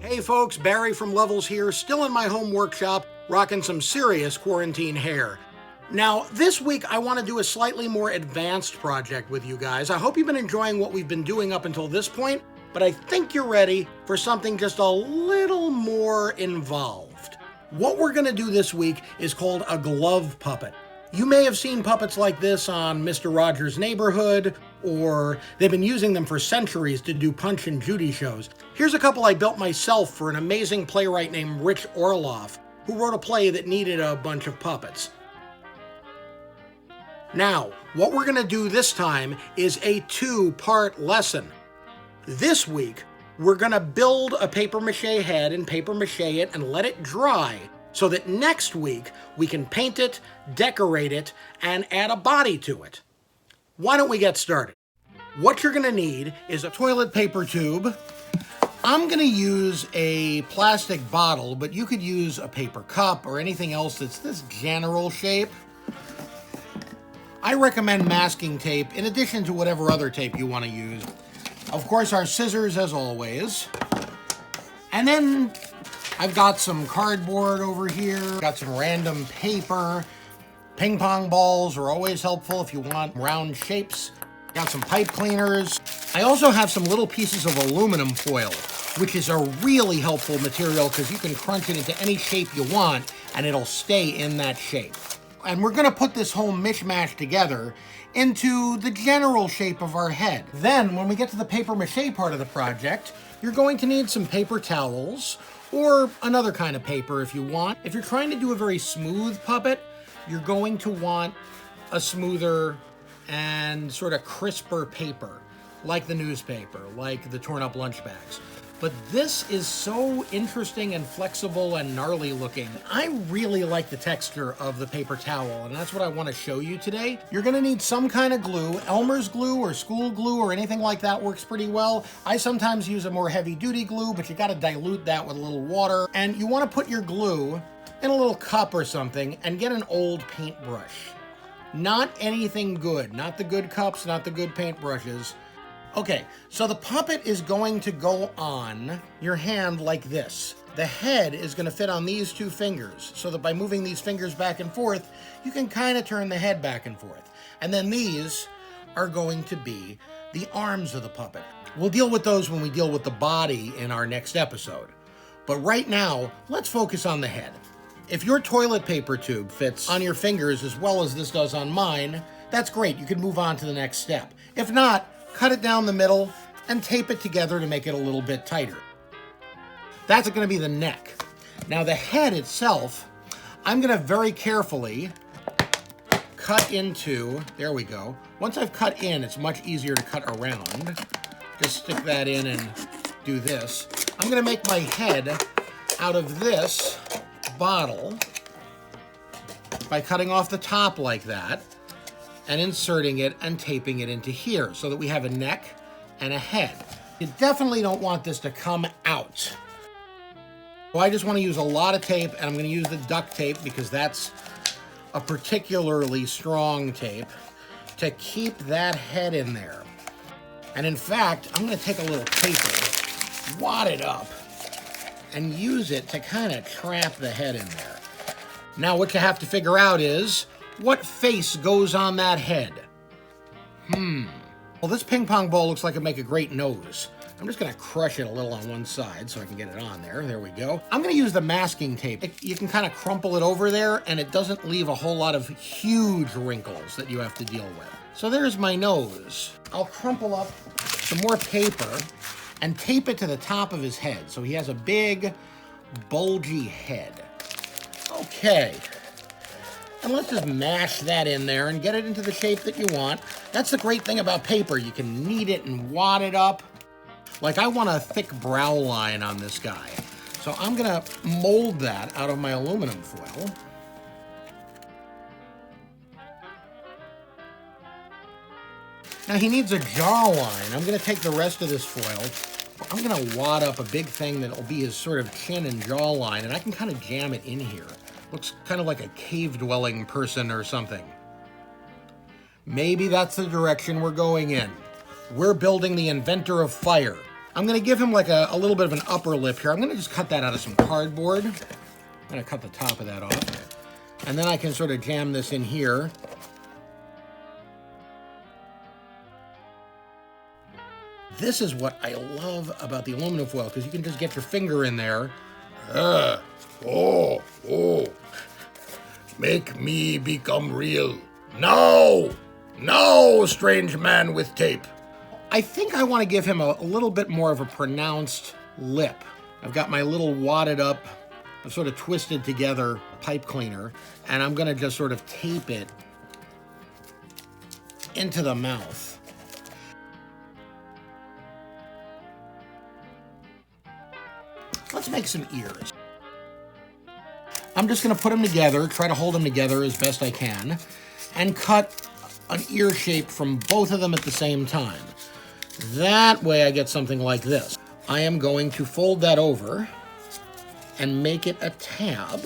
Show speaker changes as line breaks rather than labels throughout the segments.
Hey folks, Barry from Levels here, still in my home workshop, rocking some serious quarantine hair. Now, this week I want to do a slightly more advanced project with you guys. I hope you've been enjoying what we've been doing up until this point, but I think you're ready for something just a little more involved. What we're going to do this week is called a glove puppet. You may have seen puppets like this on Mr. Rogers' Neighborhood, or they've been using them for centuries to do Punch and Judy shows. Here's a couple I built myself for an amazing playwright named Rich Orloff, who wrote a play that needed a bunch of puppets. Now, what we're going to do this time is a two-part lesson. This week, we're going to build a paper-mache head and paper-mache it and let it dry, so that next week we can paint it, decorate it, and add a body to it. Why don't we get started? What you're gonna need is a toilet paper tube. I'm gonna use a plastic bottle, but you could use a paper cup or anything else that's this general shape. I recommend masking tape in addition to whatever other tape you want to use. Of course, our scissors as always. And then I've got some cardboard over here, got some random paper. Ping pong balls are always helpful if you want round shapes. Got some pipe cleaners. I also have some little pieces of aluminum foil, which is a really helpful material because you can crunch it into any shape you want and it'll stay in that shape. And we're gonna put this whole mishmash together into the general shape of our head. Then when we get to the paper-mache part of the project, you're going to need some paper towels, or another kind of paper if you want. If you're trying to do a very smooth puppet, you're going to want a smoother and sort of crisper paper, like the newspaper, like the torn up lunch bags. But this is so interesting and flexible and gnarly looking. I really like the texture of the paper towel, and that's what I want to show you today. You're gonna need some kind of glue. Elmer's glue or school glue or anything like that works pretty well. I sometimes use a more heavy duty glue, but you gotta dilute that with a little water. And you wanna put your glue in a little cup or something and get an old paintbrush. Not anything good, not the good cups, not the good paintbrushes. Okay, so the puppet is going to go on your hand like this. The head is going to fit on these two fingers, so that by moving these fingers back and forth, you can kind of turn the head back and forth. And then these are going to be the arms of the puppet. We'll deal with those when we deal with the body in our next episode. But right now, let's focus on the head. If your toilet paper tube fits on your fingers as well as this does on mine, that's great. You can move on to the next step. If not, cut it down the middle and tape it together to make it a little bit tighter. That's going to be the neck. Now the head itself, I'm going to very carefully cut into, there we go. Once I've cut in, it's much easier to cut around. Just stick that in and do this. I'm going to make my head out of this bottle by cutting off the top like that and inserting it and taping it into here so that we have a neck and a head. You definitely don't want this to come out. So I just want to use a lot of tape, and I'm going to use the duct tape because that's a particularly strong tape to keep that head in there. And in fact, I'm going to take a little paper, wad it up, and use it to kind of trap the head in there. Now what you have to figure out is, what face goes on that head? Well, this ping pong ball looks like it'd make a great nose. I'm just gonna crush it a little on one side so I can get it on there. There we go. I'm gonna use the masking tape. You can kind of crumple it over there and it doesn't leave a whole lot of huge wrinkles that you have to deal with. So there's my nose. I'll crumple up some more paper and tape it to the top of his head so he has a big, bulgy head. Okay. And let's just mash that in there and get it into the shape that you want. That's the great thing about paper. You can knead it and wad it up. Like I want a thick brow line on this guy. So I'm gonna mold that out of my aluminum foil. Now he needs a jawline. I'm gonna take the rest of this foil. I'm gonna wad up a big thing that'll be his sort of chin and jawline, and I can kind of jam it in here. Looks kind of like a cave-dwelling person or something. Maybe that's the direction we're going in. We're building the inventor of fire. I'm gonna give him like a little bit of an upper lip here. I'm gonna just cut that out of some cardboard. I'm gonna cut the top of that off. And then I can sort of jam this in here. This is what I love about the aluminum foil, because you can just get your finger in there. Oh. Make me become real. No, strange man with tape. I think I want to give him a little bit more of a pronounced lip. I've got my little wadded up, I've sort of twisted together pipe cleaner, and I'm gonna just sort of tape it into the mouth. Let's make some ears. I'm just gonna put them together, try to hold them together as best I can, and cut an ear shape from both of them at the same time. That way I get something like this. I am going to fold that over and make it a tab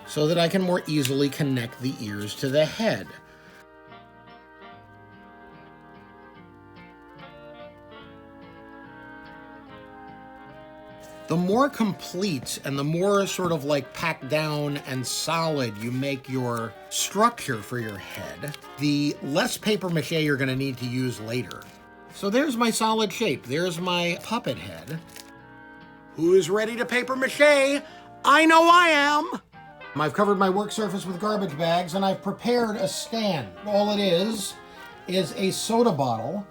so that I can more easily connect the ears to the head. The more complete and the more sort of like packed down and solid you make your structure for your head, the less paper mache you're going to need to use later. So there's my solid shape. There's my puppet head. Who's ready to paper mache? I know I am! I've covered my work surface with garbage bags, and I've prepared a stand. All it is a soda bottle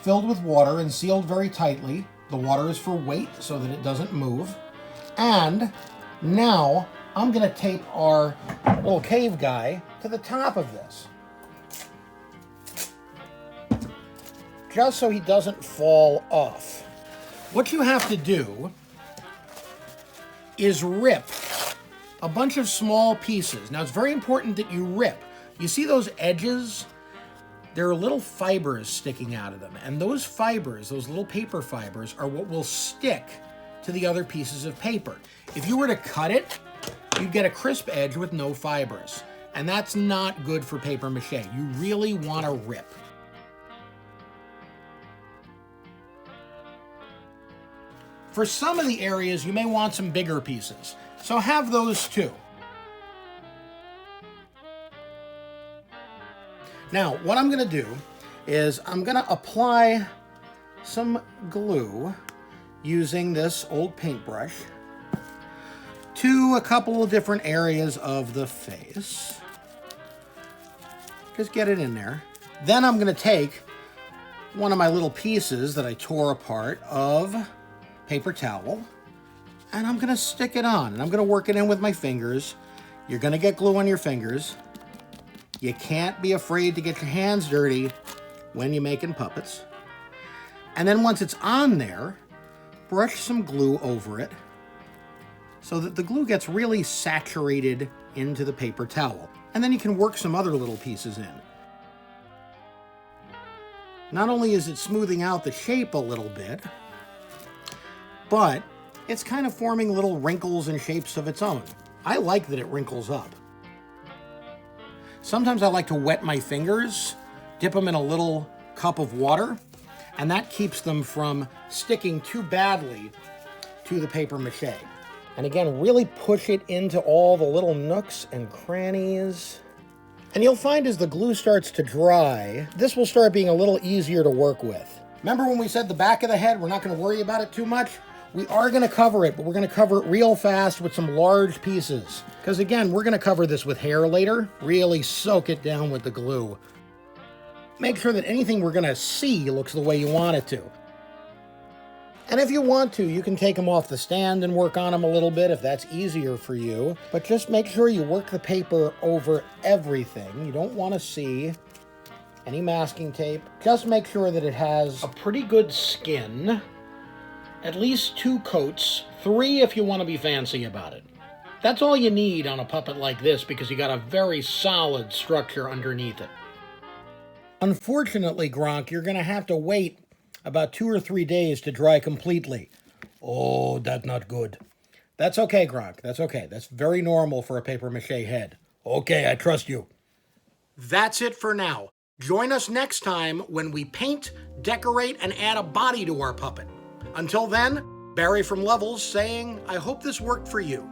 filled with water and sealed very tightly. The water is for weight so that it doesn't move. And now I'm gonna tape our little cave guy to the top of this, just so he doesn't fall off. What you have to do is rip a bunch of small pieces. Now it's very important that you rip. You see those edges? There are little fibers sticking out of them, and those fibers, those little paper fibers, are what will stick to the other pieces of paper. If you were to cut it, you'd get a crisp edge with no fibers, and that's not good for paper mache. You really want to rip. For some of the areas, you may want some bigger pieces, so have those too. Now, what I'm gonna do is I'm gonna apply some glue using this old paintbrush to a couple of different areas of the face. Just get it in there. Then I'm gonna take one of my little pieces that I tore apart of paper towel, and I'm gonna stick it on, and I'm gonna work it in with my fingers. You're gonna get glue on your fingers. You can't be afraid to get your hands dirty when you're making puppets. And then once it's on there, brush some glue over it so that the glue gets really saturated into the paper towel. And then you can work some other little pieces in. Not only is it smoothing out the shape a little bit, but it's kind of forming little wrinkles and shapes of its own. I like that it wrinkles up. Sometimes I like to wet my fingers, dip them in a little cup of water, and that keeps them from sticking too badly to the paper mache. And again, really push it into all the little nooks and crannies. And you'll find as the glue starts to dry, this will start being a little easier to work with. Remember when we said the back of the head, we're not going to worry about it too much? We are going to cover it, but we're going to cover it real fast with some large pieces. Because again, we're going to cover this with hair later. Really soak it down with the glue. Make sure that anything we're going to see looks the way you want it to. And if you want to, you can take them off the stand and work on them a little bit if that's easier for you. But just make sure you work the paper over everything. You don't want to see any masking tape. Just make sure that it has a pretty good skin. At least 2 coats, 3 if you want to be fancy about it. That's all you need on a puppet like this because you got a very solid structure underneath it. Unfortunately, Gronk, you're going to have to wait about 2 or 3 days to dry completely. Oh, that's not good. That's okay, Gronk. That's okay. That's very normal for a paper-mache head. Okay, I trust you. That's it for now. Join us next time when we paint, decorate, and add a body to our puppet. Until then, Barry from Levels saying, I hope this worked for you.